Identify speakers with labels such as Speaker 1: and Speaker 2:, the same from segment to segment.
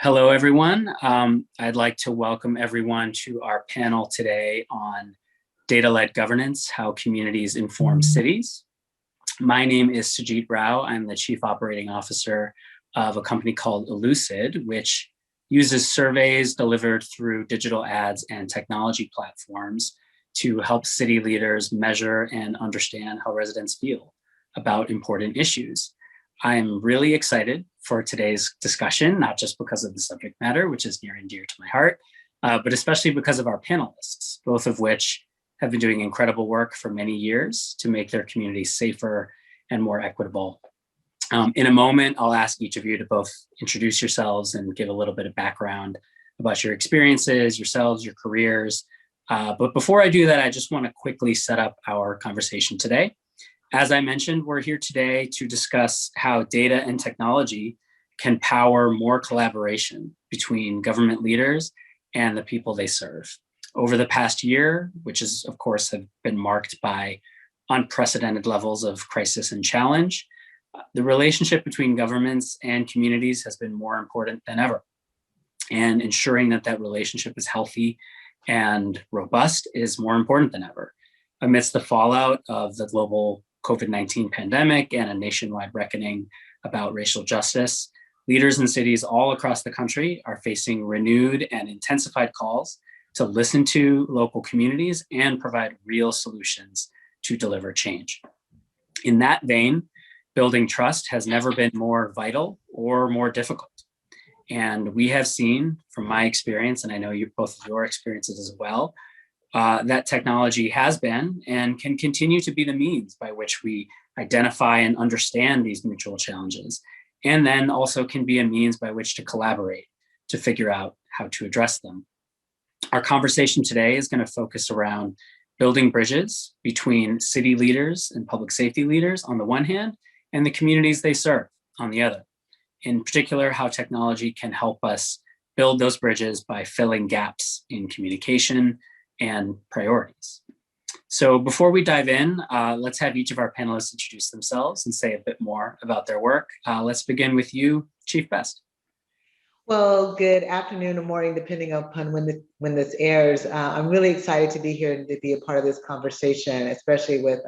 Speaker 1: Hello, everyone. I'd like to welcome everyone to our panel today on data-led governance, how communities inform cities. My name is Sujit Rao. I'm the Chief Operating Officer of a company called Elucid, which uses surveys delivered through digital ads and technology platforms to help city leaders measure and understand how residents feel about important issues. I'm really excited for today's discussion, not just because of the subject matter, which is near and dear to my heart, but especially because of our panelists, both of which have been doing incredible work for many years to make their communities safer and more equitable. In a moment, I'll ask each of you to both introduce yourselves and give a little bit of background about your experiences, yourselves, your careers. But before I do that, I just want to quickly set up our conversation today. As I mentioned, we're here today to discuss how data and technology can power more collaboration between government leaders and the people they serve. Over the past year, which is, of course, have been marked by unprecedented levels of crisis and challenge, the relationship between governments and communities has been more important than ever. And ensuring that that relationship is healthy and robust is more important than ever. Amidst the fallout of the global COVID-19 pandemic and a nationwide reckoning about racial justice, leaders in cities all across the country are facing renewed and intensified calls to listen to local communities and provide real solutions to deliver change. In that vein, building trust has never been more vital or more difficult. And we have seen, from my experience, and I know both of your experiences as well, that technology has been and can continue to be the means by which we identify and understand these mutual challenges, and then also can be a means by which to collaborate to figure out how to address them. Our conversation today is going to focus around building bridges between city leaders and public safety leaders on the one hand, and the communities they serve on the other. In particular, how technology can help us build those bridges by filling gaps in communication and priorities. So before we dive in, let's have each of our panelists introduce themselves and say a bit more about their work. Let's begin with you, Chief Best.
Speaker 2: Well, good afternoon or morning, depending upon when this airs. I'm really excited to be here and to be a part of this conversation, especially with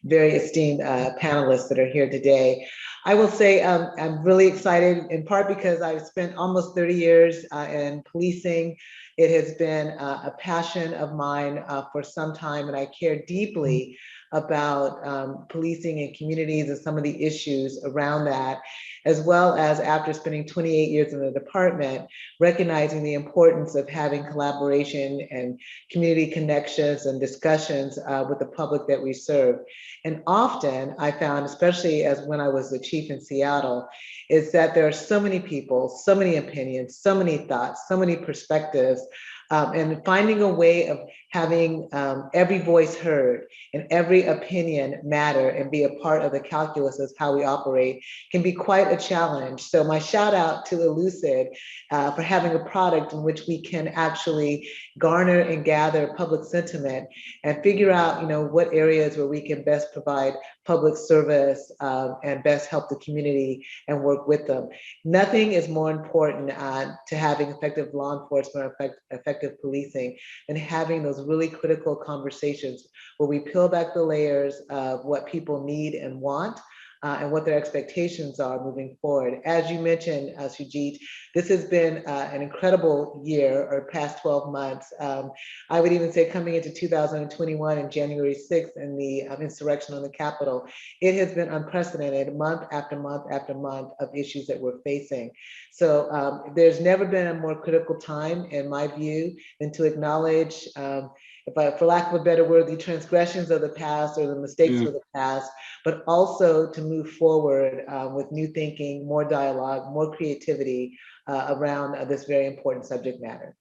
Speaker 2: very esteemed panelists that are here today. I will say I'm really excited in part because I've spent almost 30 years in policing. It has been a passion of mine for some time, and I care deeply about policing in communities and some of the issues around that, as well as after spending 28 years in the department, recognizing the importance of having collaboration and community connections and discussions with the public that we serve. And often I found, especially as when I was the chief in Seattle, is that there are so many people, so many opinions, so many thoughts, so many perspectives, and finding a way of having every voice heard and every opinion matter and be a part of the calculus of how we operate can be quite a challenge. So my shout out to Elucid for having a product in which we can actually garner and gather public sentiment and figure out, what areas where we can best provide public service and best help the community and work with them. Nothing is more important to having effective law enforcement, effective policing, and having those really critical conversations where we peel back the layers of what people need and want and what their expectations are moving forward. As you mentioned, Sujit, this has been an incredible year or past 12 months. I would even say coming into 2021 and January 6th and the insurrection on the Capitol, it has been unprecedented month after month after month of issues that we're facing. So there's never been a more critical time, in my view, than to acknowledge for lack of a better word, the transgressions of the past or the mistakes of the past, but also to move forward with new thinking, more dialogue, more creativity around this very important subject matter.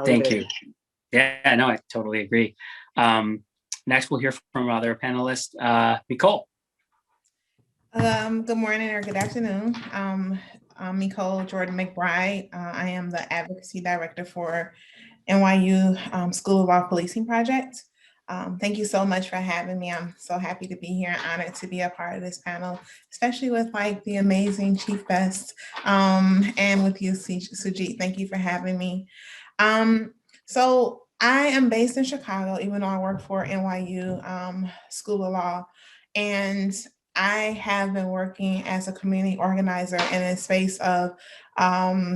Speaker 1: Thank you. Yeah, no, I totally agree. Next, we'll hear from our other panelist, Nicole.
Speaker 3: Good morning or good afternoon. I'm Nicole Jordan McBride. I am the Advocacy Director for NYU School of Law Policing Project. Thank you so much for having me. I'm so happy to be here and honored to be a part of this panel, especially with like the amazing Chief Best and with you, Sujit. Thank you for having me. So I am based in Chicago, even though I work for NYU School of Law. And I have been working as a community organizer in a space of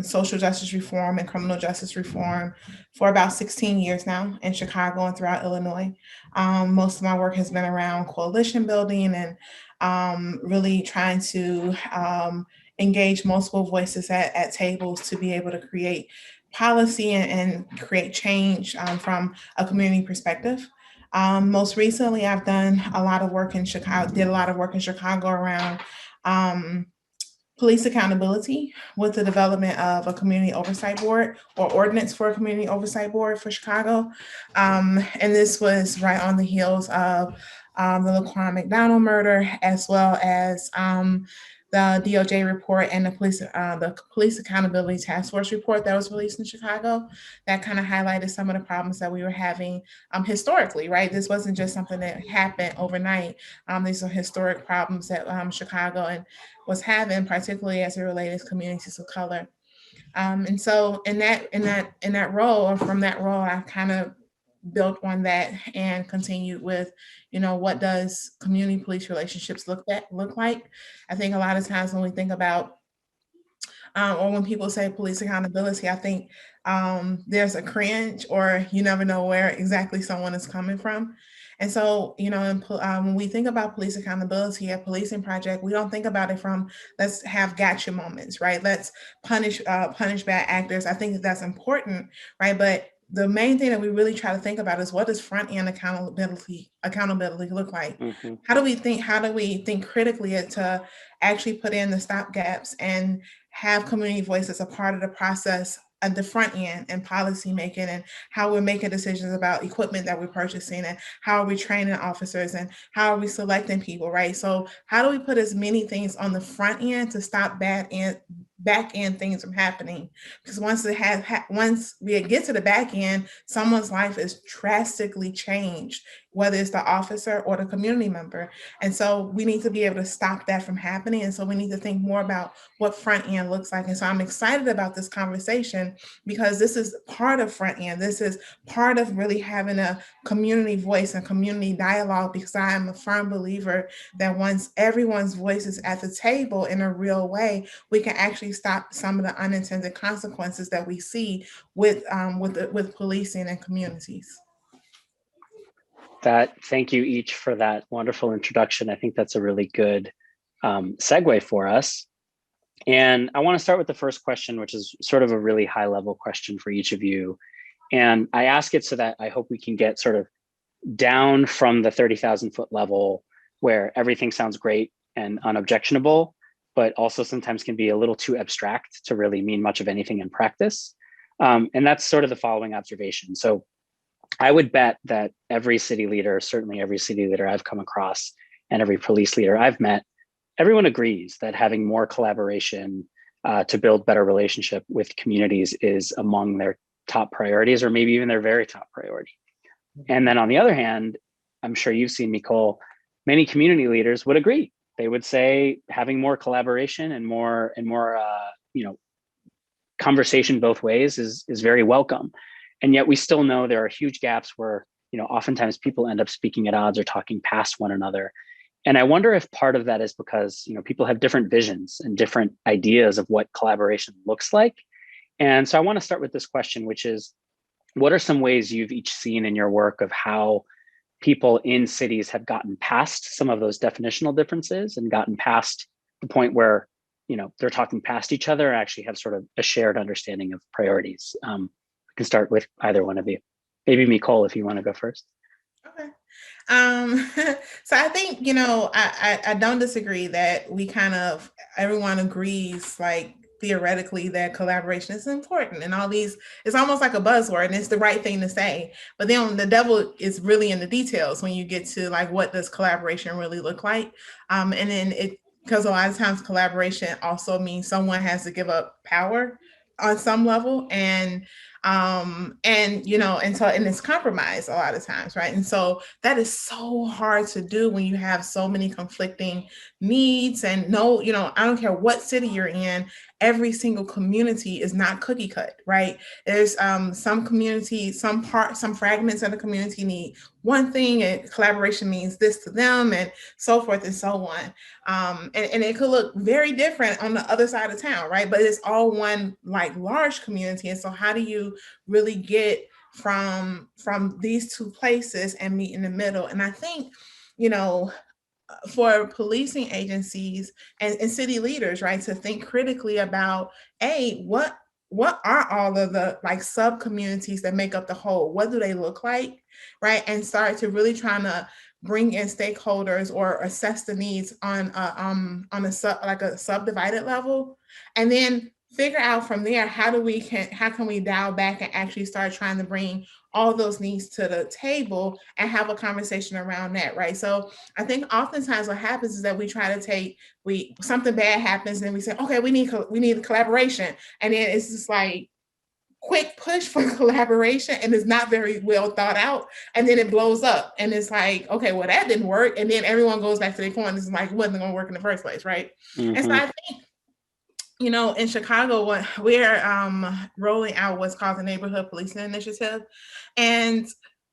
Speaker 3: social justice reform and criminal justice reform for about 16 years now in Chicago and throughout Illinois. Most of my work has been around coalition building and really trying to engage multiple voices at tables to be able to create policy and create change from a community perspective. Most recently, I've done a lot of work in Chicago, did a lot of work in Chicago around police accountability with the development of a community oversight board or ordinance for a community oversight board for Chicago. And this was right on the heels of the Laquan McDonald murder, as well as the DOJ report and the police accountability task force report that was released in Chicago that kind of highlighted some of the problems that we were having historically, right? This wasn't just something that happened overnight. These are historic problems that Chicago and was having, particularly as it related to communities of color. And so in that role, or from that role, I kind of built on that and continued with, what does community police relationships look like? I think a lot of times when we think about or when people say police accountability, I think there's a cringe, or you never know where exactly someone is coming from. And so, when we think about police accountability at Policing Project, we don't think about it from let's have gotcha moments, right? Let's punish bad actors. I think that's important, right? But the main thing that we really try to think about is what does front end accountability look like? Mm-hmm. How do we think critically to actually put in the stop gaps and have community voice as a part of the process at the front end and policy making, and how we're making decisions about equipment that we're purchasing, and how are we training officers, and how are we selecting people, right? So how do we put as many things on the front end to stop back end things from happening? Because once we get to the back end, someone's life is drastically changed, whether it's the officer or the community member. And so we need to be able to stop that from happening. And so we need to think more about what front end looks like. And so I'm excited about this conversation because this is part of front end. This is part of really having a community voice and community dialogue, because I am a firm believer that once everyone's voice is at the table in a real way, we can actually stop some of the unintended consequences that we see with policing and communities.
Speaker 1: Thank you each for that wonderful introduction. I think that's a really good segue for us. And I want to start with the first question, which is sort of a really high level question for each of you. And I ask it so that I hope we can get sort of down from the 30,000 foot level where everything sounds great and unobjectionable, but also sometimes can be a little too abstract to really mean much of anything in practice. And that's sort of the following observation. So I would bet that every city leader, certainly every city leader I've come across and every police leader I've met, everyone agrees that having more collaboration to build better relationship with communities is among their top priorities, or maybe even their very top priority. And then on the other hand, I'm sure you've seen, Nicole, many community leaders would agree. They would say having more collaboration and more conversation both ways is very welcome. And yet we still know there are huge gaps where, oftentimes people end up speaking at odds or talking past one another. And I wonder if part of that is because, people have different visions and different ideas of what collaboration looks like. And so I want to start with this question, which is, what are some ways you've each seen in your work of how people in cities have gotten past some of those definitional differences and gotten past the point where, they're talking past each other and actually have sort of a shared understanding of priorities? I can start with either one of you. Maybe Nicole, if you want to go first.
Speaker 3: Okay. So I think, I don't disagree that everyone agrees, like, theoretically, that collaboration is important and all these, it's almost like a buzzword and it's the right thing to say. But then the devil is really in the details when you get to like, what does collaboration really look like? And then because a lot of times collaboration also means someone has to give up power on some level. And And it's compromised a lot of times, right? And so that is so hard to do when you have so many conflicting needs. And I don't care what city you're in, every single community is not cookie cut, right? There's some communities, some fragments of the community need one thing, and collaboration means this to them, and so forth and so on. And it could look very different on the other side of town, right? But it's all one like large community. And so how do you really get from these two places and meet in the middle? And I think, for policing agencies and city leaders, right, to think critically about, what are all of the like sub communities that make up the whole? What do they look like, right? And start to really trying to bring in stakeholders or assess the needs on a subdivided level, and then figure out from there how can we dial back and actually start trying to bring all those needs to the table and have a conversation around that, right? So I think oftentimes what happens is that we try to something bad happens and we say, okay, we need collaboration, and then it's just like quick push for collaboration, and it's not very well thought out, and then it blows up, and it's like, okay, well, that didn't work, and then everyone goes back to their corners. It's like, it wasn't going to work in the first place, right? And so I think, in Chicago, we're rolling out what's called the Neighborhood Policing Initiative. And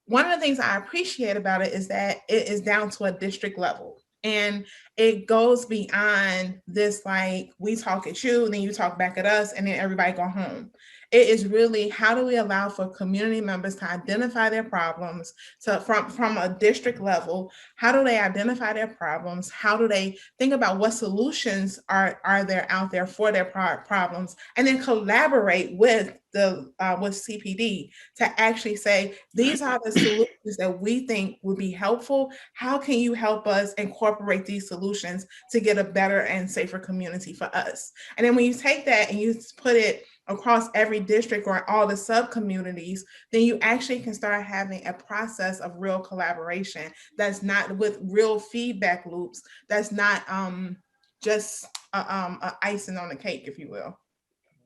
Speaker 3: one of the things I appreciate about it is that it is down to a district level. And it goes beyond this, like, we talk at you, and then you talk back at us, and then everybody go home. It is really, how do we allow for community members to identify their problems? So from a district level, how do they identify their problems? How do they think about what solutions are there out there for their problems? And then collaborate with with CPD to actually say, these are the solutions that we think would be helpful. How can you help us incorporate these solutions to get a better and safer community for us? And then when you take that and you put it across every district or all the sub-communities, then you actually can start having a process of real collaboration that's not with real feedback loops, that's not just icing on the cake, if you will.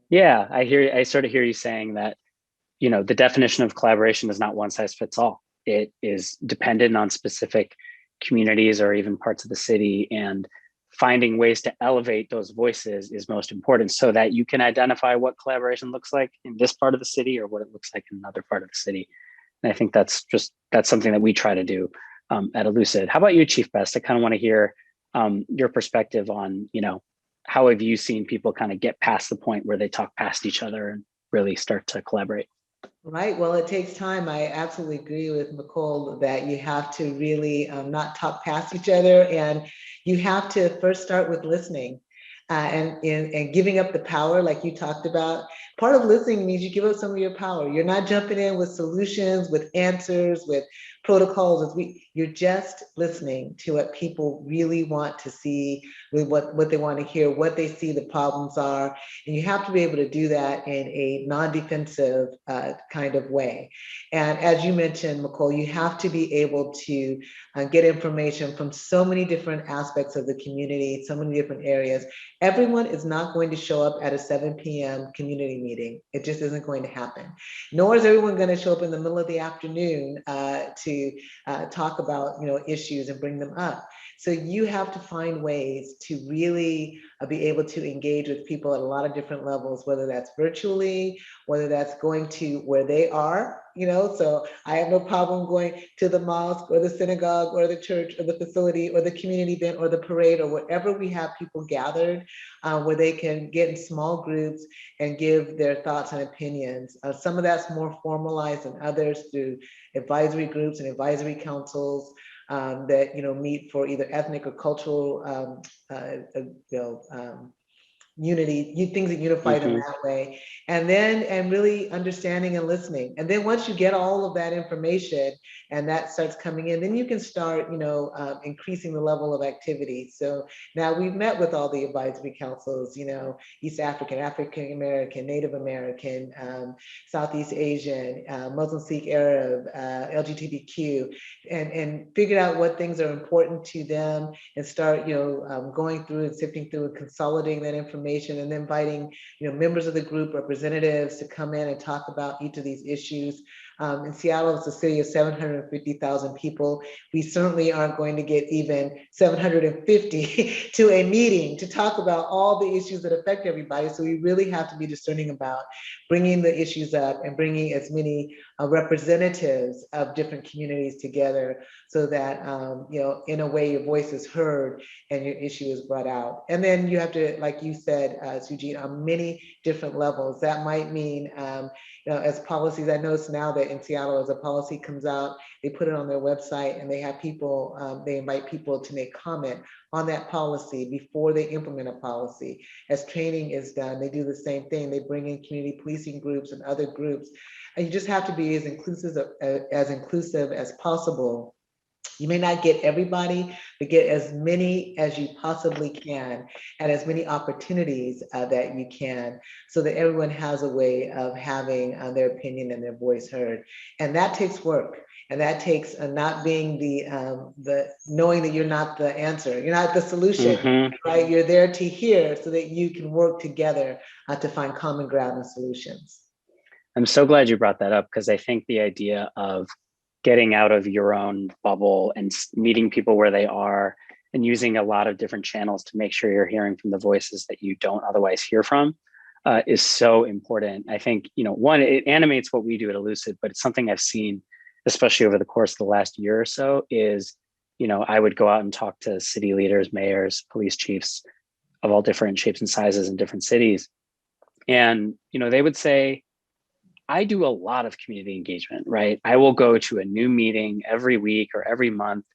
Speaker 1: Yeah, I sort of hear you saying that, the definition of collaboration is not one size fits all. It is dependent on specific communities or even parts of the city, and finding ways to elevate those voices is most important, so that you can identify what collaboration looks like in this part of the city or what it looks like in another part of the city. And I think that's something that we try to do at Elucid. How about you, Chief Best? I kind of want to hear your perspective on, how have you seen people kind of get past the point where they talk past each other and really start to collaborate?
Speaker 2: Right. Well, it takes time. I absolutely agree with Nicole that you have to really not talk past each other, and you have to first start with listening and giving up the power, like you talked about. Part of listening means you give up some of your power. You're not jumping in with solutions, with answers, with protocols. You're just listening to what people really want to see, with what they want to hear, what they see the problems are. And you have to be able to do that in a non-defensive kind of way. And as you mentioned, Nicole, you have to be able to get information from so many different aspects of the community, so many different areas. Everyone is not going to show up at a 7 p.m. community meeting. It just isn't going to happen. Nor is everyone going to show up in the middle of the afternoon to talk about issues and bring them up. So you have to find ways to really be able to engage with people at a lot of different levels, whether that's virtually, whether that's going to where they are, so I have no problem going to the mosque or the synagogue or the church or the facility or the community event or the parade or wherever we have people gathered, where they can get in small groups and give their thoughts and opinions. Some of that's more formalized than others through advisory groups and advisory councils that meet for either ethnic or cultural unity, things that unify them that way, and really understanding and listening. And then once you get all of that information and that starts coming in, then you can start increasing the level of activity. So now we've met with all the advisory councils, East African, African American, Native American, Southeast Asian, Muslim, Sikh, Arab, LGBTQ, and figured out what things are important to them, and start going through and sifting through and consolidating that information information, and then inviting, members of the group, representatives to come in and talk about each of these issues. In Seattle, it's a city of 750,000 people. We certainly aren't going to get even 750 to a meeting to talk about all the issues that affect everybody. So we really have to be discerning about bringing the issues up and bringing as many representatives of different communities together so that, in a way, your voice is heard and your issue is brought out. And then you have to, like you said, Sujit, on many different levels. That might mean, as policies, I notice now that in Seattle, as a policy comes out, they put it on their website and they have people, they invite people to make comment on that policy before they implement a policy. As training is done, they do the same thing. They bring in community policing groups and other groups. And you just have to be as inclusive as possible. You may not get everybody, but get as many as you possibly can and as many opportunities that you can, so that everyone has a way of having their opinion and their voice heard. And that takes work. And that takes not being the knowing that you're not the answer, you're not the solution, right? You're there to hear so that you can work together to find common ground and solutions.
Speaker 1: I'm so glad you brought that up, because I think the idea of getting out of your own bubble and meeting people where they are and using a lot of different channels to make sure you're hearing from the voices that you don't otherwise hear from is so important. I think, one, it animates what we do at Elucid, but it's something I've seen, especially over the course of the last year or so, is, I would go out and talk to city leaders, mayors, police chiefs of all different shapes and sizes in different cities. And, they would say, I do a lot of community engagement, right? I will go to a new meeting every week or every month,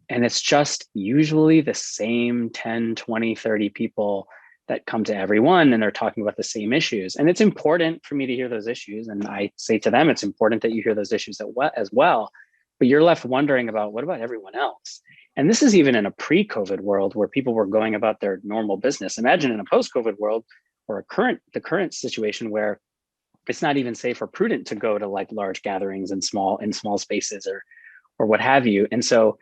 Speaker 1: and it's just usually the same 10, 20, 30 people that come to every one, and they're talking about the same issues. And it's important for me to hear those issues. And I say to them, it's important that you hear those issues as well. But you're left wondering about, what about everyone else? And this is even in a pre-COVID world where people were going about their normal business. Imagine in a post-COVID world, or the current situation where it's not even safe or prudent to go to like large gatherings in small spaces or what have you. And so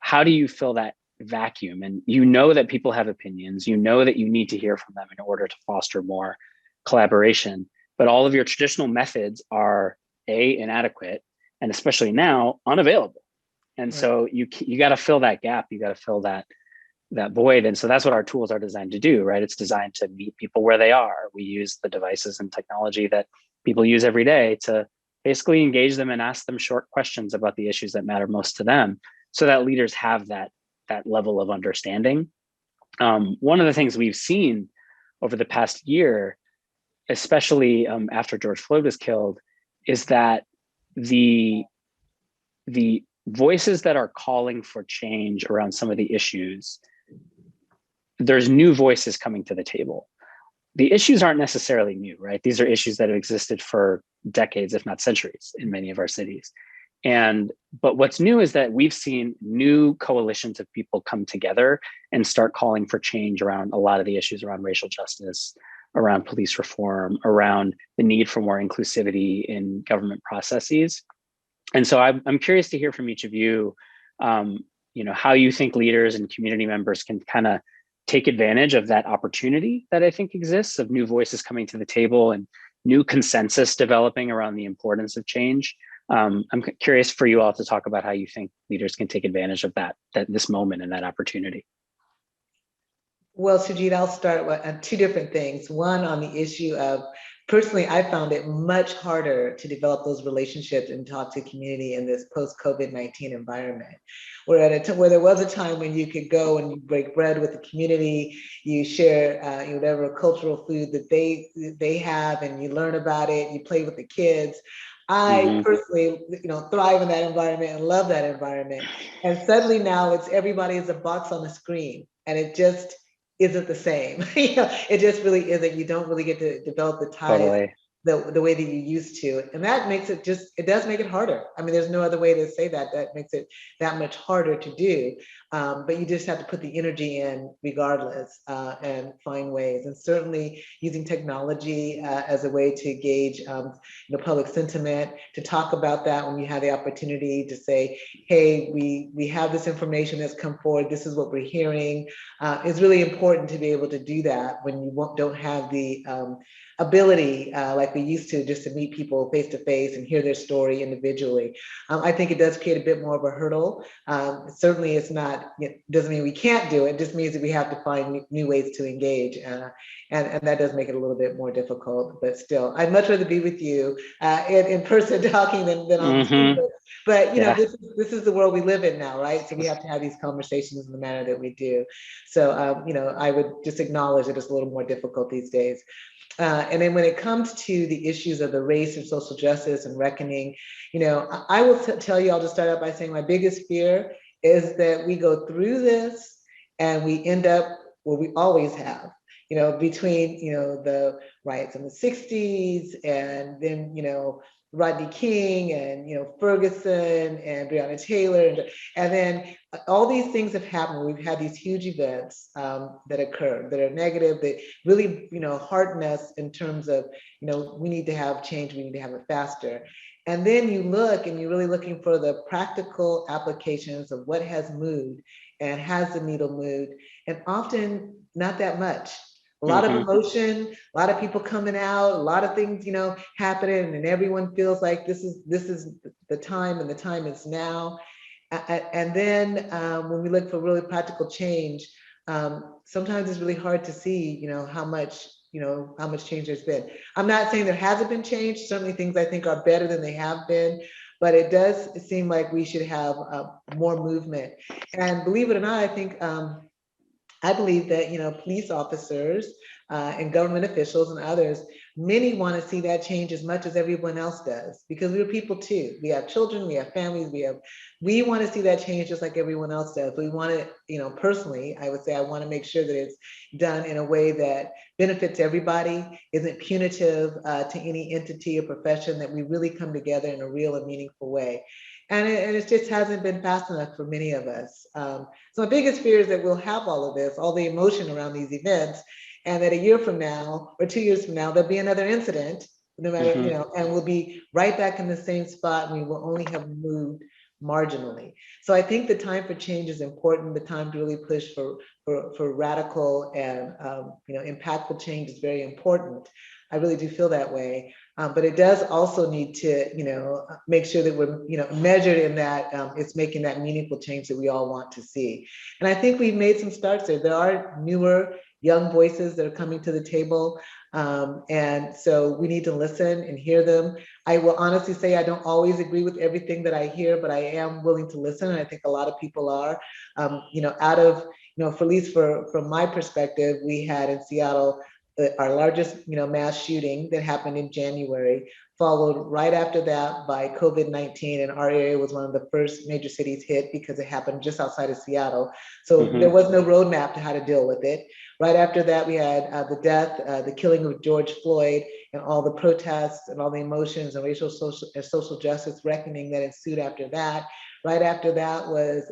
Speaker 1: how do you fill that vacuum? And that people have opinions, that you need to hear from them in order to foster more collaboration. But all of your traditional methods are inadequate, and especially now, unavailable. And so you got to fill that gap. You got to fill that void. And so that's what our tools are designed to do, right? It's designed to meet people where they are. We use the devices and technology that people use every day to basically engage them and ask them short questions about the issues that matter most to them, so that leaders have that level of understanding. One of the things we've seen over the past year, especially after George Floyd was killed, is that the voices that are calling for change around some of the issues, there's new voices coming to the table. The issues aren't necessarily new, right? These are issues that have existed for decades, if not centuries, in many of our cities. But what's new is that we've seen new coalitions of people come together and start calling for change around a lot of the issues around racial justice, around police reform, around the need for more inclusivity in government processes. And so I'm curious to hear from each of you, how you think leaders and community members can kind of take advantage of that opportunity that I think exists, of new voices coming to the table and new consensus developing around the importance of change. I'm curious for you all to talk about how you think leaders can take advantage of this moment and that opportunity.
Speaker 2: Well, Sujit, I'll start with two different things. One, on the issue of, personally, I found it much harder to develop those relationships and talk to community in this post-COVID-19 environment, where there was a time when you could go and you break bread with the community, you share whatever cultural food that they have, and you learn about it, you play with the kids. I personally, thrive in that environment and love that environment. And suddenly now it's everybody is a box on the screen, and it just isn't the same. It just really isn't. You don't really get to develop the ties the way that you used to. And that makes it it does make it harder. I mean, there's no other way to say that. That makes it that much harder to do. But you just have to put the energy in regardless, and find ways. And certainly using technology as a way to gauge public sentiment, to talk about that when you have the opportunity to say, hey, we have this information that's come forward, this is what we're hearing. It's really important to be able to do that when you don't have the ability like we used to, just to meet people face to face and hear their story individually. I think it does create a bit more of a hurdle. Certainly it's not, it doesn't mean we can't do it, just means that we have to find new ways to engage. And that does make it a little bit more difficult, but still, I'd much rather be with you in person talking than on the screen. But this is the world we live in now, right? So we have to have these conversations in the manner that we do. So, I would just acknowledge that it's a little more difficult these days. And then when it comes to the issues of the race and social justice and reckoning, I will tell you, I'll just start out by saying my biggest fear is that we go through this and we end up where we always have, between, the riots in the 60s and then, Rodney King and, Ferguson and Breonna Taylor. And then all these things have happened. We've had these huge events that occur that are negative, that really, hearten us in terms of, we need to have change, we need to have it faster. And then you look and you're really looking for the practical applications of what has moved and has the needle moved, and often not that much. A lot of emotion, a lot of people coming out, a lot of things, happening, and everyone feels like this is the time, and the time is now. And then when we look for really practical change, sometimes it's really hard to see, how much change there's been. I'm not saying there hasn't been change. Certainly things I think are better than they have been, but it does seem like we should have more movement. And believe it or not, I think I believe that, police officers and government officials and others, many want to see that change as much as everyone else does, because we're people too. We have children, we have families, we want to see that change just like everyone else does. We want to, personally, I would say I want to make sure that it's done in a way that benefits everybody, isn't punitive to any entity or profession, that we really come together in a real and meaningful way. And it just hasn't been fast enough for many of us. So my biggest fear is that we'll have all of this, all the emotion around these events, and that a year from now or 2 years from now, there'll be another incident, no matter, and we'll be right back in the same spot, and we will only have moved marginally. So I think the time for change is important. The time to really push for radical and impactful change is very important. I really do feel that way. But it does also need to, make sure that we're, measured in that it's making that meaningful change that we all want to see. And I think we've made some starts there. There are newer, young voices that are coming to the table. And so we need to listen and hear them. I will honestly say I don't always agree with everything that I hear, but I am willing to listen. And I think a lot of people are, out of, for at least from my perspective, we had in Seattle, our largest, mass shooting that happened in January, followed right after that by COVID-19. And our area was one of the first major cities hit because it happened just outside of Seattle. So there was no roadmap to how to deal with it. Right after that, we had the death, the killing of George Floyd, and all the protests and all the emotions and racial, social justice reckoning that ensued after that. Right after that was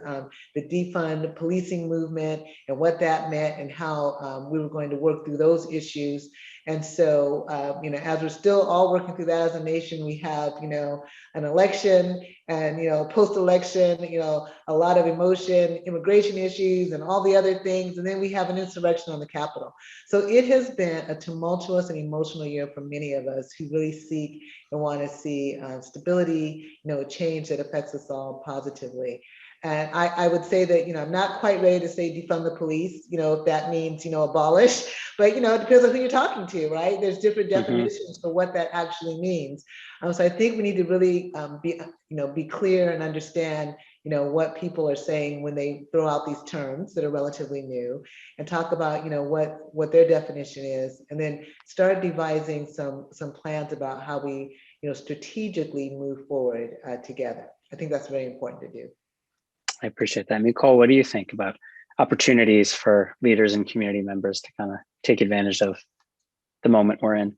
Speaker 2: the defund policing movement and what that meant and how we were going to work through those issues. And so, as we're still all working through that as a nation, we have, an election and, post-election, a lot of emotion, immigration issues and all the other things. And then we have an insurrection on the Capitol. So it has been a tumultuous and emotional year for many of us who really seek and want to see stability, change that affects us all positively. And I would say that, I'm not quite ready to say defund the police, if that means, abolish, but, it depends on who you're talking to, right? There's different definitions for what that actually means. So I think we need to really be clear and understand, what people are saying when they throw out these terms that are relatively new, and talk about, what their definition is, and then start devising some plans about how we, strategically move forward together. I think that's very important to do.
Speaker 1: I appreciate that. Nicole, what do you think about opportunities for leaders and community members to kind of take advantage of the moment we're in?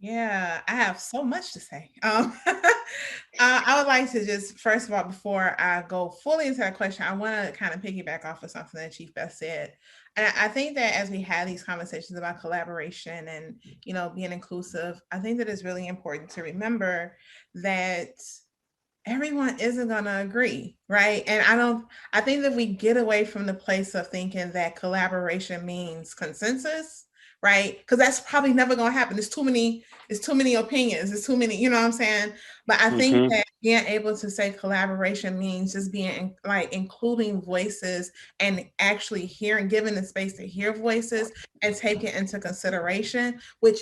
Speaker 3: Yeah, I have so much to say. I would like to just, first of all, before I go fully into that question, I want to kind of piggyback off of something that Chief Beth said. And I think that as we have these conversations about collaboration and, being inclusive, I think that it's really important to remember that everyone isn't going to agree, right? And I think that we get away from the place of thinking that collaboration means consensus, right? Because that's probably never going to happen. It's too many opinions, it's too many, you know what I'm saying? But I think that being able to say collaboration means just being like including voices and actually giving the space to hear voices and take it into consideration, which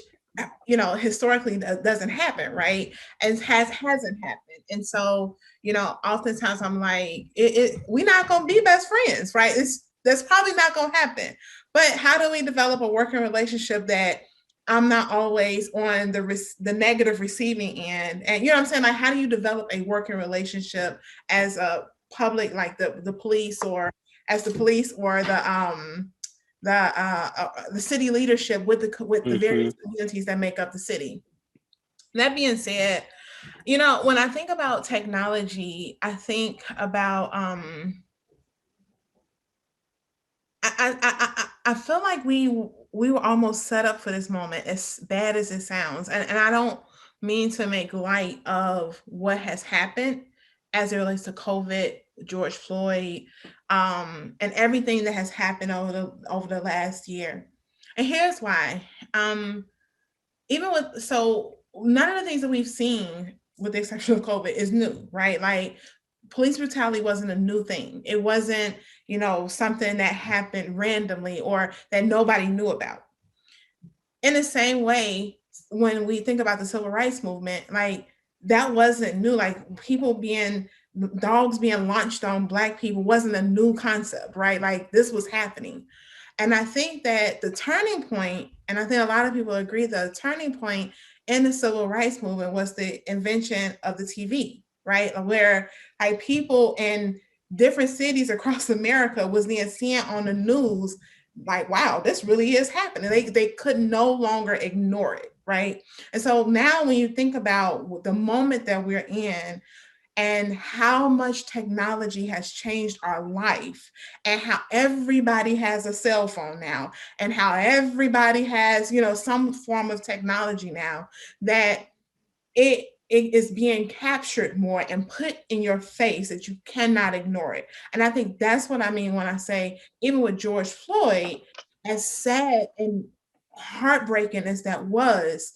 Speaker 3: historically doesn't happen, right? And hasn't happened. And so, oftentimes I'm like, we're not gonna be best friends, right? That's probably not gonna happen. But how do we develop a working relationship that I'm not always on the negative receiving end? And you know what I'm saying? Like, how do you develop a working relationship as a public, like the police, or the city leadership with the various communities that make up the city? That being said, when I think about technology, I think about I feel like we were almost set up for this moment, as bad as it sounds. And I don't mean to make light of what has happened as it relates to COVID, George Floyd, and everything that has happened over the last year. And here's why. None of the things that we've seen, with the exception of COVID, is new, right? Like, police brutality wasn't a new thing. It wasn't, something that happened randomly or that nobody knew about. In the same way, when we think about the civil rights movement, like, that wasn't new. Like, dogs being launched on Black people wasn't a new concept, right? Like, this was happening. And I think that the turning point, and I think a lot of people agree, the turning point in the civil rights movement was the invention of the TV, right? Where like people in different cities across America was then seeing on the news, like, wow, this really is happening. They could no longer ignore it, right? And so now when you think about the moment that we're in, and how much technology has changed our life, and how everybody has a cell phone now, and how everybody has, some form of technology now, that it is being captured more and put in your face, that you cannot ignore it. And I think that's what I mean when I say, even with George Floyd, as sad and heartbreaking as that was,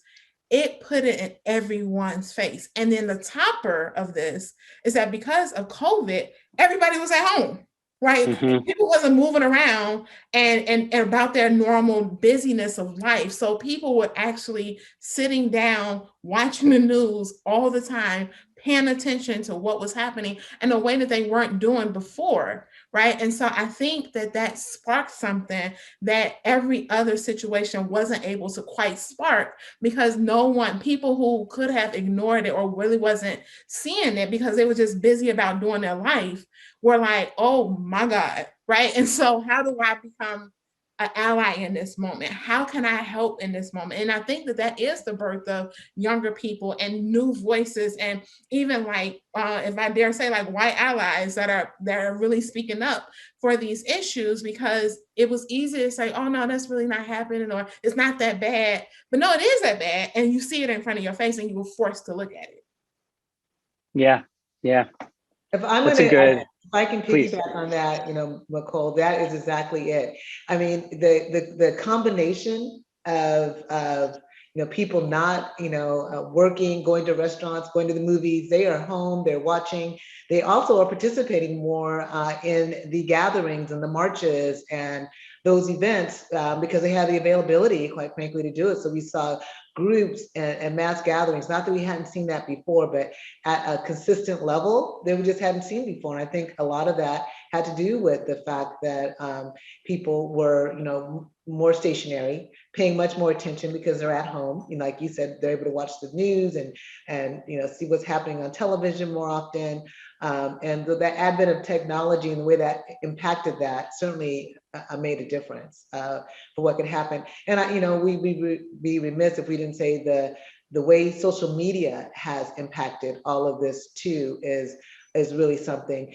Speaker 3: it put it in everyone's face. And then the topper of this is that because of COVID, everybody was at home, right? People wasn't moving around and about their normal busyness of life. So people were actually sitting down, watching the news all the time, paying attention to what was happening in a way that they weren't doing before, right? And so I think that sparked something that every other situation wasn't able to quite spark, because people who could have ignored it or really wasn't seeing it because they were just busy about doing their life, were like, oh my God, right? And so how do I become an ally in this moment? How can I help in this moment? And I think that is the birth of younger people and new voices, and even like, if I dare say, like, white allies that are really speaking up for these issues, because it was easy to say, oh no, that's really not happening, or it's not that bad. But no, it is that bad, and you see it in front of your face, and you were forced to look at it.
Speaker 1: Yeah.
Speaker 2: If I can piggyback on that, Nicole, that is exactly it. I mean, the combination of people not, working, going to restaurants, going to the movies, they are home, they're watching. They also are participating more in the gatherings and the marches and those events because they have the availability, quite frankly, to do it. So we saw groups and mass gatherings, not that we hadn't seen that before, but at a consistent level that we just hadn't seen before. And I think a lot of that had to do with the fact that people were, more stationary, paying much more attention because they're at home. Like you said, they're able to watch the news and see what's happening on television more often. And the advent of technology and the way that impacted that certainly made a difference for what could happen. And we'd be remiss if we didn't say the way social media has impacted all of this too is really something,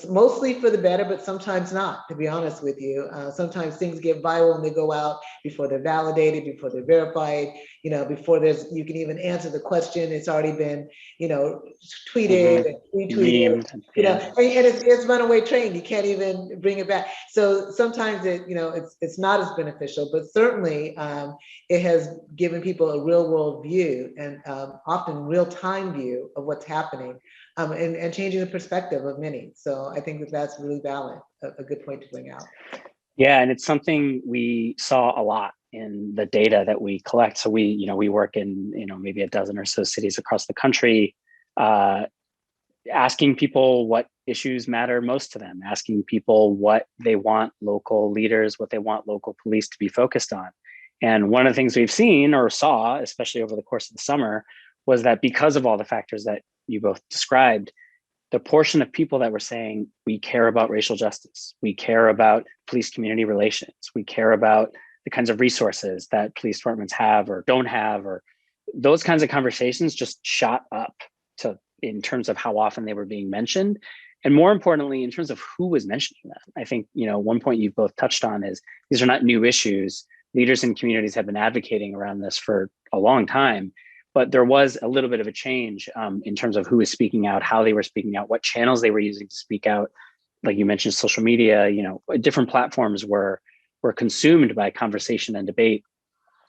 Speaker 2: mostly for the better, but sometimes not, to be honest with you. Sometimes things get viral and they go out before they're validated, before they're verified, before you can even answer the question, it's already been, tweeted and retweeted,
Speaker 1: and
Speaker 2: it's runaway train. You can't even bring it back. So sometimes it's not as beneficial, but certainly it has given people a real world view and often real time view of what's happening. And changing the perspective of many. So I think that's really valid, a good point to bring out.
Speaker 1: Yeah, and it's something we saw a lot in the data that we collect. So we work in, maybe a dozen or so cities across the country, asking people what issues matter most to them, asking people what they want local leaders, what they want local police to be focused on. And one of the things we've seen or saw, especially over the course of the summer, was that because of all the factors that you both described, the portion of people that were saying, we care about racial justice, we care about police community relations, we care about the kinds of resources that police departments have or don't have, or those kinds of conversations just shot up in terms of how often they were being mentioned. And more importantly, in terms of who was mentioning them. I think, one point you've both touched on is these are not new issues. Leaders in communities have been advocating around this for a long time. But there was a little bit of a change in terms of who was speaking out, how they were speaking out, what channels they were using to speak out. Like you mentioned, social media, different platforms were consumed by conversation and debate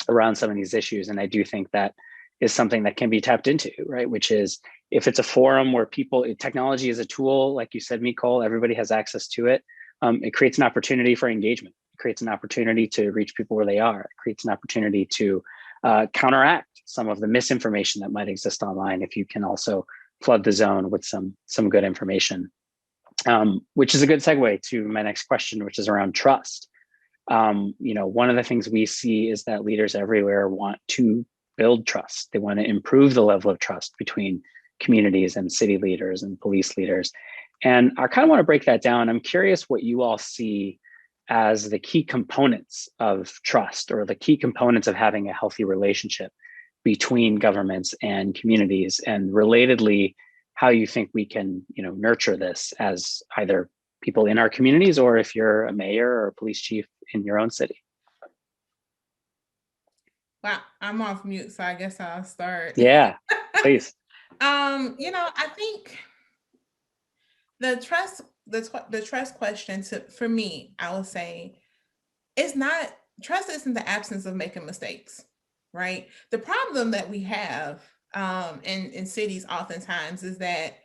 Speaker 1: around some of these issues. And I do think that is something that can be tapped into, right? Which is, if it's a forum where technology is a tool, like you said, Nicole, everybody has access to it. It creates an opportunity for engagement. It creates an opportunity to reach people where they are. It creates an opportunity to counteract some of the misinformation that might exist online if you can also flood the zone with some good information, which is a good segue to my next question, which is around trust. One of the things we see is that leaders everywhere want to build trust. They want to improve the level of trust between communities and city leaders and police leaders. And I kind of want to break that down. I'm curious what you all see as the key components of trust, or the key components of having a healthy relationship between governments and communities, and relatedly, how you think we can, nurture this as either people in our communities, or if you're a mayor or a police chief in your own city.
Speaker 3: Wow, I'm off mute, so I guess I'll start.
Speaker 1: Yeah, please.
Speaker 3: I think the trust question for me, I would say, trust isn't the absence of making mistakes, right? The problem that we have in cities oftentimes is that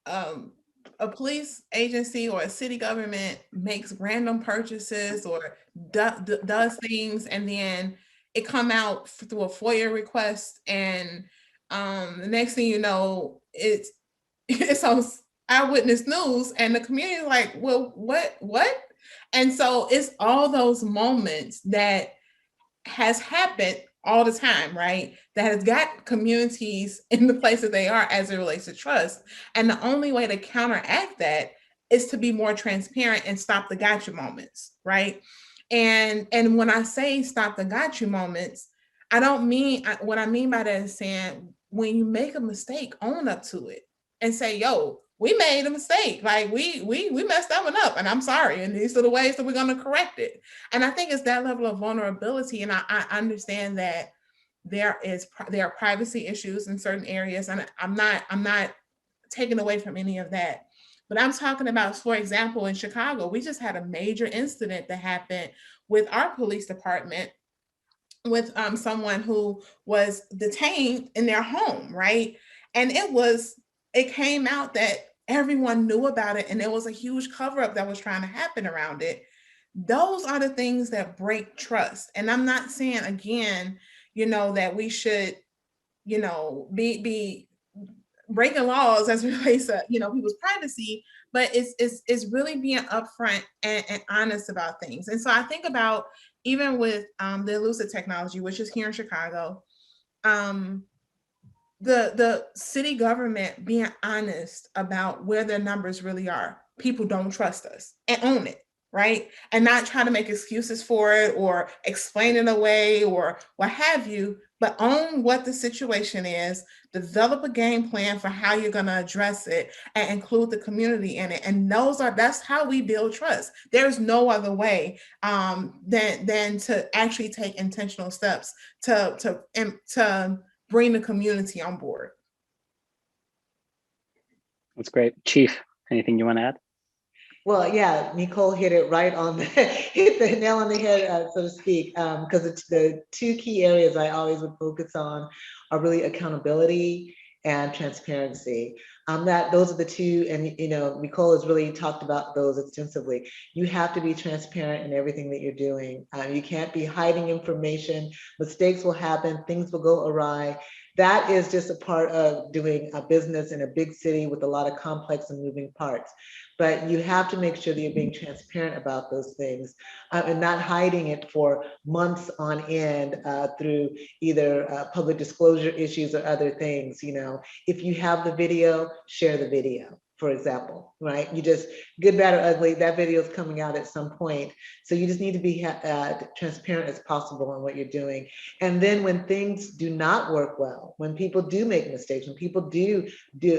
Speaker 3: a police agency or a city government makes random purchases or does things, and then it come out through a FOIA request, and the next thing you know, it's on Eyewitness News, and the community is like, well, what? And so it's all those moments that has happened all the time, right? That has got communities in the place that they are as it relates to trust. And the only way to counteract that is to be more transparent and stop the gotcha moments, right? And when I say stop the gotcha moments, I don't mean, what I mean by that is saying, when you make a mistake, own up to it and say, yo, we made a mistake. Like we messed that one up, and I'm sorry. And these are the ways that we're going to correct it. And I think it's that level of vulnerability. And I understand that there are privacy issues in certain areas, and I'm not taking away from any of that. But I'm talking about, for example, in Chicago, we just had a major incident that happened with our police department with someone who was detained in their home, right? And it came out that everyone knew about it, and there was a huge cover up that was trying to happen around it. Those are the things that break trust. And I'm not saying, again, that we should, be breaking laws as it relates to, people's privacy, but it's really being upfront and honest about things. And so I think about, even with the Elucid technology, which is here in Chicago, the city government being honest about where their numbers really are. People don't trust us, and own it, right? And not try to make excuses for it or explain it away or what have you. but own what the situation is, develop a game plan for how you're going to address it, and include the community in it. And that's how we build trust. There's no other way than to actually take intentional steps to bring the community on board.
Speaker 1: That's great. Chief, anything you want to add?
Speaker 2: Well, yeah, Nicole hit it right on hit the nail on the head, so to speak, because the two key areas I always would focus on are really accountability and transparency. Those are the two, and Nicole has really talked about those extensively. You have to be transparent in everything that you're doing. You can't be hiding information. Mistakes will happen. Things will go awry. That is just a part of doing a business in a big city with a lot of complex and moving parts. But you have to make sure that you're being transparent about those things and not hiding it for months on end through either public disclosure issues or other things. If you have the video, share the video, for example, right? You just, good, bad, or ugly, that video is coming out at some point. So you just need to be transparent as possible on what you're doing. And then when things do not work well, when people do make mistakes, when people do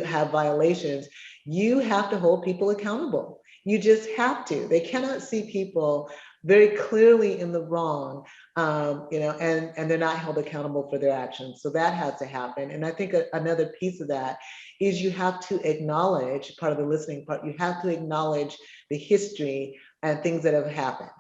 Speaker 2: have violations, you have to hold people accountable. You just have to. They cannot see people very clearly in the wrong, and they're not held accountable for their actions. So that has to happen. And I think another piece of that is you have to acknowledge, part of the listening part, you have to acknowledge the history and things that have happened.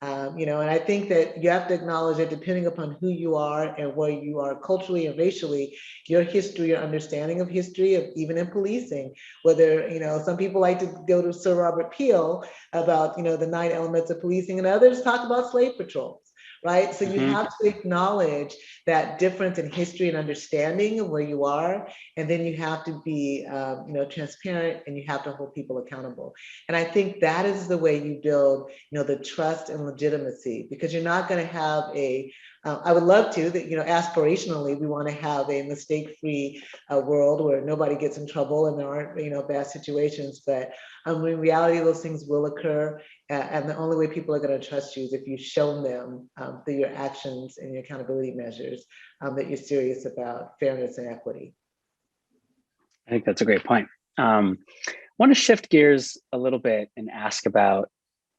Speaker 2: And I think that you have to acknowledge that depending upon who you are and where you are culturally and racially, your history, your understanding of history, of even in policing, whether, some people like to go to Sir Robert Peel about, the 9 elements of policing, and others talk about slave patrols. Right. So you have to acknowledge that difference in history and understanding of where you are. And then you have to be, transparent, and you have to hold people accountable. And I think that is the way you build, the trust and legitimacy, because you're not going to have I would love to, that, aspirationally, we want to have a mistake-free world where nobody gets in trouble and there aren't, bad situations. But in reality, those things will occur. And the only way people are going to trust you is if you've shown them through your actions and your accountability measures that you're serious about fairness and equity.
Speaker 1: I think that's a great point. I want to shift gears a little bit and ask about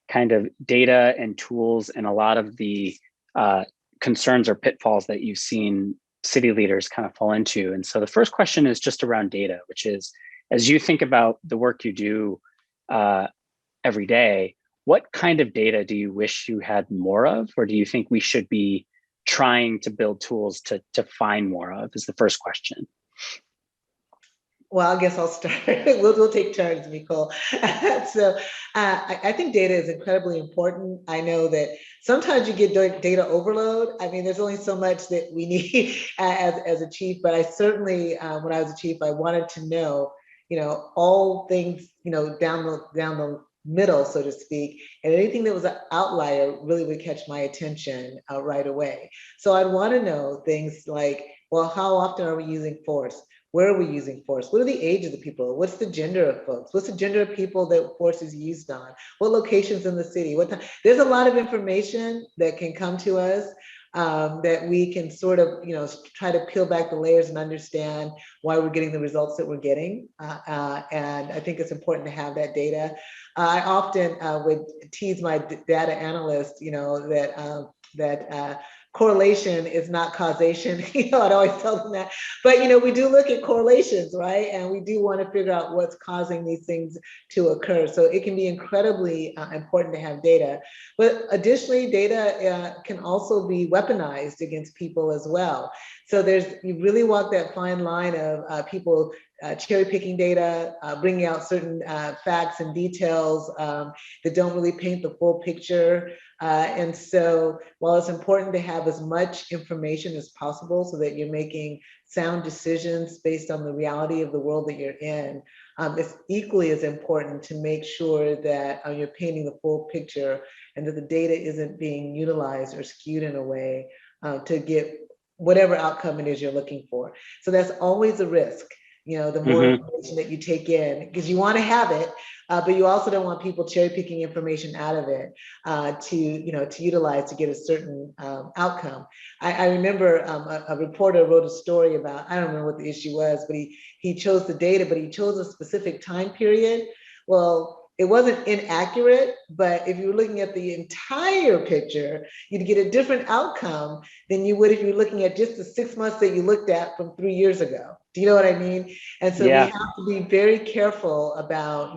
Speaker 1: kind of data and tools and a lot of the concerns or pitfalls that you've seen city leaders kind of fall into. And so the first question is just around data, which is, as you think about the work you do every day, what kind of data do you wish you had more of, or do you think we should be trying to build tools to find more of, is the first question.
Speaker 2: Well, I guess I'll start. We'll take turns, Nicole. So I think data is incredibly important. I know that sometimes you get data overload. I mean, there's only so much that we need as a chief, but I certainly, when I was a chief, I wanted to know, all things, down the middle, so to speak, and anything that was an outlier really would catch my attention right away. So I'd want to know things like, well, how often are we using force? Where are we using force? What are the age of the people? What's the gender of folks? What's the gender of people that force is used on? What locations in the city? What time? There's a lot of information that can come to us that we can sort of, try to peel back the layers and understand why we're getting the results that we're getting. And I think it's important to have that data. I often would tease my data analyst, that correlation is not causation. I'd always tell them that. But we do look at correlations, right? And we do want to figure out what's causing these things to occur. So it can be incredibly important to have data. But additionally, data can also be weaponized against people as well. So you really walk that fine line of people cherry picking data, bringing out certain facts and details that don't really paint the full picture. And so while it's important to have as much information as possible so that you're making sound decisions based on the reality of the world that you're in, it's equally as important to make sure that you're painting the full picture and that the data isn't being utilized or skewed in a way to get whatever outcome it is you're looking for. So that's always a risk. The more information that you take in, because you want to have it, but you also don't want people cherry picking information out of it to utilize to get a certain outcome. I remember a reporter wrote a story about, I don't remember what the issue was, but he chose the data, but he chose a specific time period. Well, it wasn't inaccurate, but if you were looking at the entire picture, you'd get a different outcome than you would if you're looking at just the 6 months that you looked at from 3 years ago. Do you know what I mean? And so we have to be very careful about,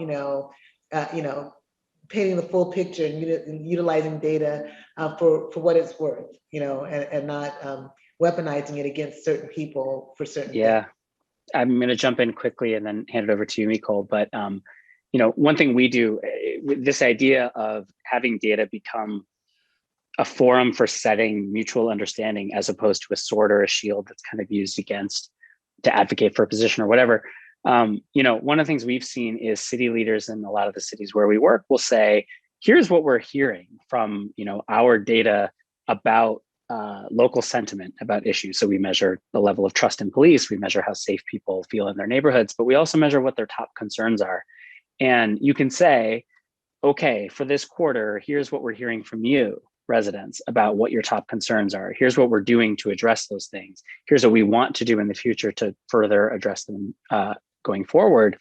Speaker 2: painting the full picture and utilizing data for what it's worth, and not weaponizing it against certain people for certain things.
Speaker 1: I'm going to jump in quickly and then hand it over to you, Nicole. But one thing we do, this idea of having data become a forum for setting mutual understanding as opposed to a sword or a shield that's kind of used against to advocate for a position or whatever. One of the things we've seen is city leaders in a lot of the cities where we work will say, here's what we're hearing from, our data about local sentiment about issues. So we measure the level of trust in police, we measure how safe people feel in their neighborhoods, but we also measure what their top concerns are. And you can say, okay, for this quarter, here's what we're hearing from you, residents, about what your top concerns are. Here's what we're doing to address those things. Here's what we want to do in the future to further address them going forward.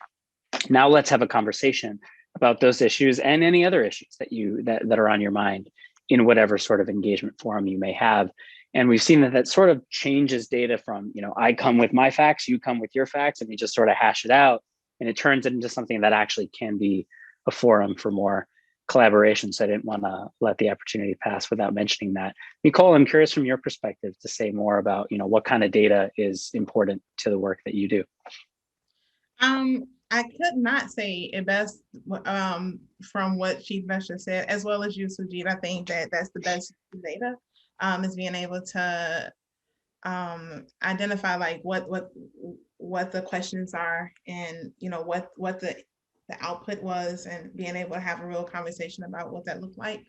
Speaker 1: Now let's have a conversation about those issues and any other issues that are on your mind in whatever sort of engagement forum you may have. And we've seen that sort of changes data from, I come with my facts, you come with your facts, and we just sort of hash it out. And it turns it into something that actually can be a forum for more collaboration. So I didn't want to let the opportunity pass without mentioning that. Nicole, I'm curious from your perspective to say more about, what kind of data is important to the work that you do.
Speaker 3: I could not say it best from what Chief Vesha said, as well as you, Sujit. I think that's the best data, is being able to identify like what the questions are, and what the output was, and being able to have a real conversation about what that looked like.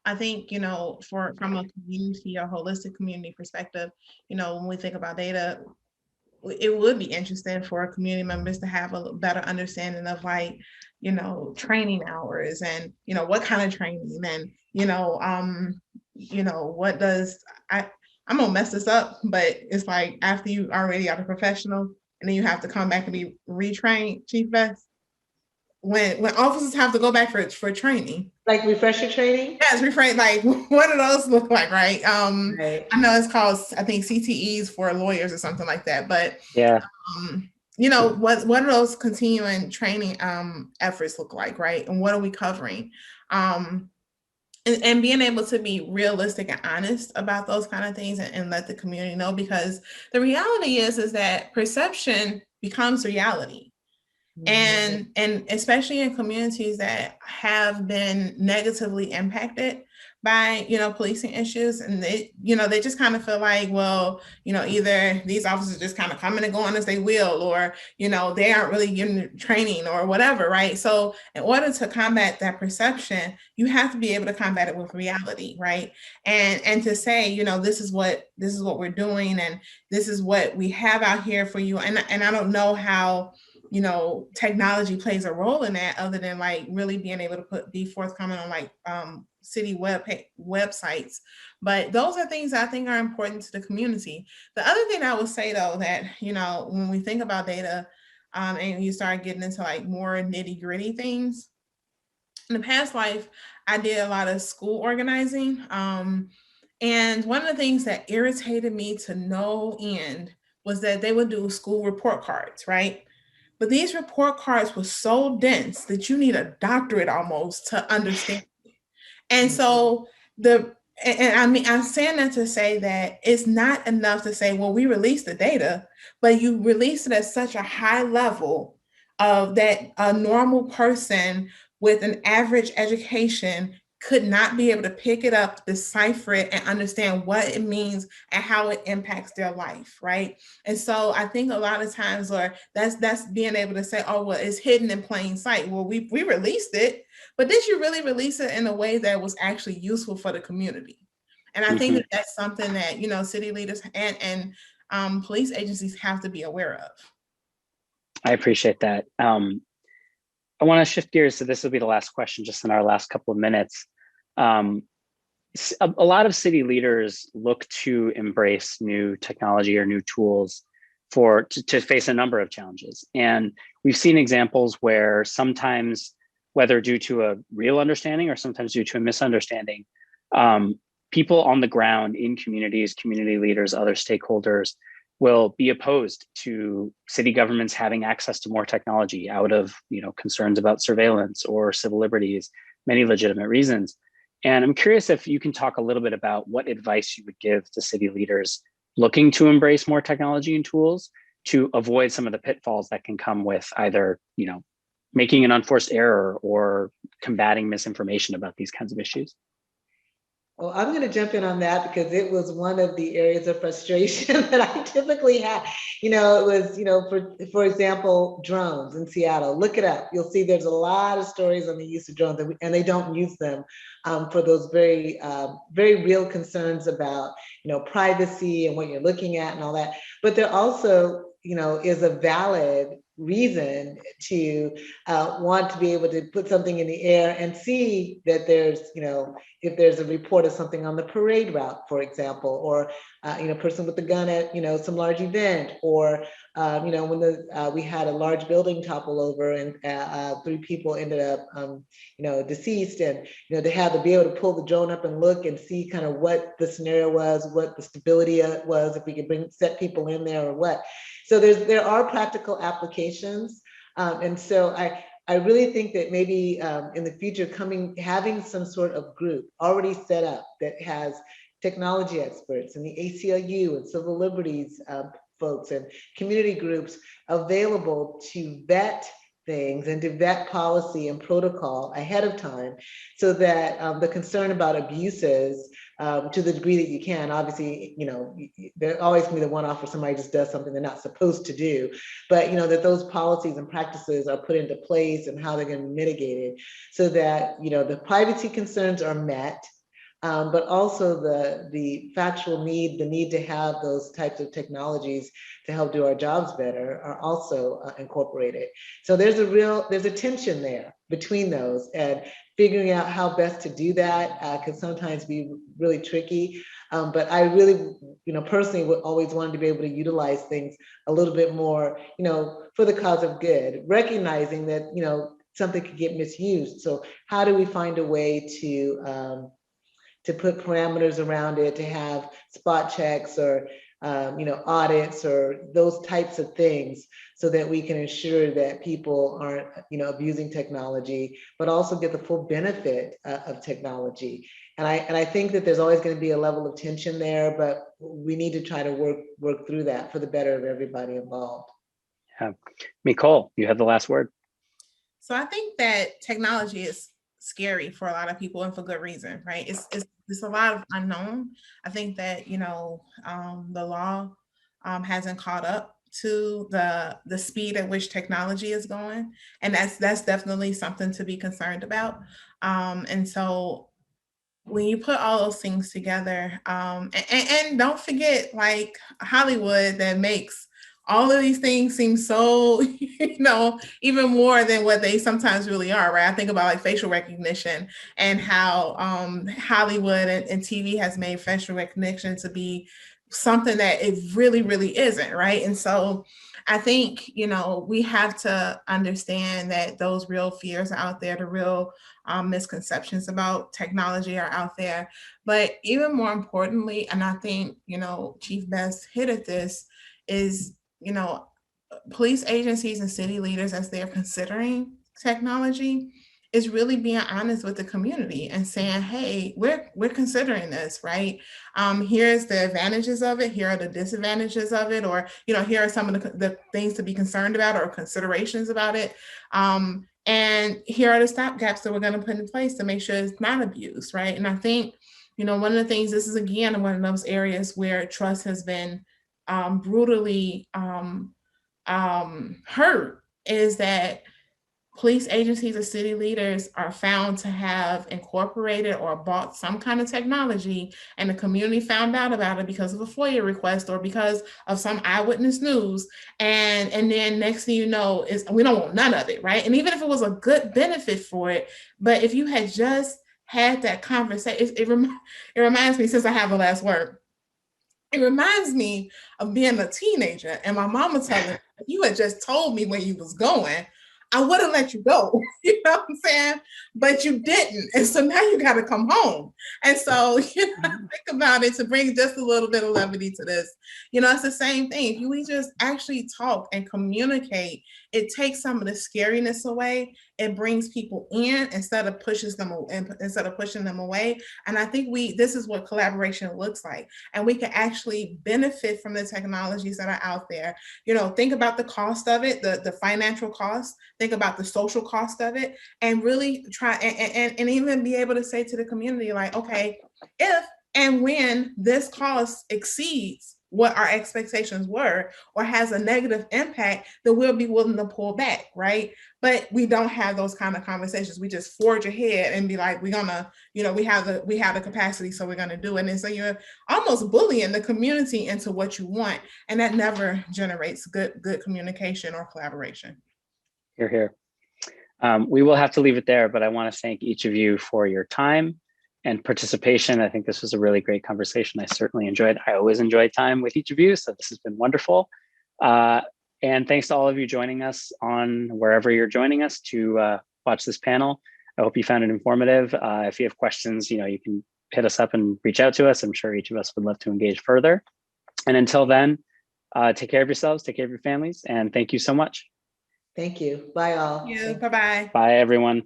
Speaker 3: I think, from a community or holistic community perspective, when we think about data, it would be interesting for community members to have a better understanding of like, training hours and, what kind of training, and, what does, I'm gonna mess this up, but it's like after you already are a professional and then you have to come back and be retrained, Chief Best. When officers have to go back for training,
Speaker 2: like refresher training.
Speaker 3: Yes, refrain. Like, what do those look like, right?
Speaker 2: Right.
Speaker 3: I know it's called, I think, CTEs for lawyers or something like that. But what do those continuing training efforts look like, right? And what are we covering? And being able to be realistic and honest about those kind of things, and let the community know, because the reality is that perception becomes reality. And especially in communities that have been negatively impacted by, policing issues, and they just kind of feel like, well, either these officers just kind of come and go on as they will, or, they aren't really getting training or whatever, right? So in order to combat that perception, you have to be able to combat it with reality, right? And to say, this is what we're doing, and this is what we have out here for you. And I don't know how, technology plays a role in that, other than like really being able to be forthcoming on like city websites. But those are things I think are important to the community. The other thing I would say though, that, when we think about data and you start getting into like more nitty gritty things, in the past life, I did a lot of school organizing. And one of the things that irritated me to no end was that they would do school report cards, right? But these report cards were so dense that you need a doctorate almost to understand. And so I'm saying that to say that it's not enough to say, well, we released the data, but you release it at such a high level of that a normal person with an average education could not be able to pick it up, decipher it, and understand what it means and how it impacts their life, right? And so I think a lot of times, or that's being able to say, oh, well, it's hidden in plain sight. Well, we released it, but did you really release it in a way that was actually useful for the community? And I think that that's something that, city leaders and police agencies have to be aware of.
Speaker 1: I appreciate that. I want to shift gears, so this will be the last question just in our last couple of minutes. A lot of city leaders look to embrace new technology or new tools to face a number of challenges. And we've seen examples where sometimes, whether due to a real understanding or sometimes due to a misunderstanding, people on the ground in communities, community leaders, other stakeholders will be opposed to city governments having access to more technology out of, concerns about surveillance or civil liberties, many legitimate reasons. And I'm curious if you can talk a little bit about what advice you would give to city leaders looking to embrace more technology and tools to avoid some of the pitfalls that can come with either, making an unforced error or combating misinformation about these kinds of issues.
Speaker 2: Well, I'm going to jump in on that because it was one of the areas of frustration that I typically have. It was, for example, drones in Seattle. Look it up. You'll see there's a lot of stories on the use of drones, and they don't use them for those very, very real concerns about, privacy and what you're looking at and all that. But there also, is a valid reason to want to be able to put something in the air and see that there's, if there's a report of something on the parade route, for example, or, person with a gun at, some large event, or, when we had a large building topple over and 3 people ended up, deceased, and, to be able to pull the drone up and look and see kind of what the scenario was, what the stability was, if we could set people in there or what. So there are practical applications. And so I really think that maybe in the future having some sort of group already set up that has technology experts and the ACLU and civil liberties folks and community groups available to vet things and to vet policy and protocol ahead of time, so that the concern about abuses, to the degree that you can, obviously, there always can be the one-off where somebody just does something they're not supposed to do, but that those policies and practices are put into place and how they're going to be mitigated, so that the privacy concerns are met. But also the factual need, the need to have those types of technologies to help do our jobs better are also incorporated. So there's a tension there between those, and figuring out how best to do that can sometimes be really tricky. But I really, personally would always wanted to be able to utilize things a little bit more, for the cause of good, recognizing that, something could get misused. So how do we find a way to put parameters around it, to have spot checks or audits or those types of things, so that we can ensure that people aren't abusing technology, but also get the full benefit of technology. And I think that there's always going to be a level of tension there, but we need to try to work through that for the better of everybody involved.
Speaker 1: Yeah. Nicole, you have the last word. So
Speaker 3: I think that technology is scary for a lot of people, and for good reason, right? It's a lot of unknown. I think that the law hasn't caught up to the speed at which technology is going, and that's definitely something to be concerned about. And so when you put all those things together, and don't forget, like, Hollywood, that makes all of these things seem so, even more than what they sometimes really are, right? I think about like facial recognition and how Hollywood and TV has made facial recognition to be something that it really, really isn't, right? And so I think, we have to understand that those real fears are out there, the real misconceptions about technology are out there. But even more importantly, and I think, Chief Best hit at this, is police agencies and city leaders, as they're considering technology, is really being honest with the community and saying, hey, we're considering this, right? Here's the advantages of it, here are the disadvantages of it, or here are some of the things to be concerned about or considerations about it. And here are the stopgaps that we're going to put in place to make sure it's not abused, right? And I think, one of the things, this is again one of those areas where trust has been brutally hurt, is that police agencies or city leaders are found to have incorporated or bought some kind of technology, and the community found out about it because of a FOIA request or because of some eyewitness news, and then next thing you know is we don't want none of it, right? And even if it was a good benefit for it, but if you had just had that conversation, it reminds me, since I have the last word, it reminds me of being a teenager and my mama telling me, if you had just told me where you was going, I would have let you go. You know what I'm saying? But you didn't. And so now you got to come home. And so, think about it, to bring just a little bit of levity to this. It's the same thing. If we just actually talk and communicate, it takes some of the scariness away. It brings people in instead of pushing them away. And I think this is what collaboration looks like. And we can actually benefit from the technologies that are out there. Think about the cost of it, the financial cost, think about the social cost of it, and really try and even be able to say to the community, like, okay, if and when this cost exceeds what our expectations were or has a negative impact, then we'll be willing to pull back, right? But we don't have those kind of conversations. We just forge ahead and be like, we're gonna, we have the capacity, so we're gonna do it. And so you're almost bullying the community into what you want, and that never generates good communication or collaboration.
Speaker 1: Hear, hear. We will have to leave it there, but I want to thank each of you for your time and participation. I think this was a really great conversation. I certainly enjoyed. I always enjoy time with each of you, so this has been wonderful. And thanks to all of you joining us on wherever you're joining us to watch this panel. I hope you found it informative. If you have questions, you can hit us up and reach out to us. I'm sure each of us would love to engage further. And until then, take care of yourselves, take care of your families, and thank you so much.
Speaker 2: Thank you. Bye all.
Speaker 3: Thank you. Bye-bye.
Speaker 1: Bye, everyone.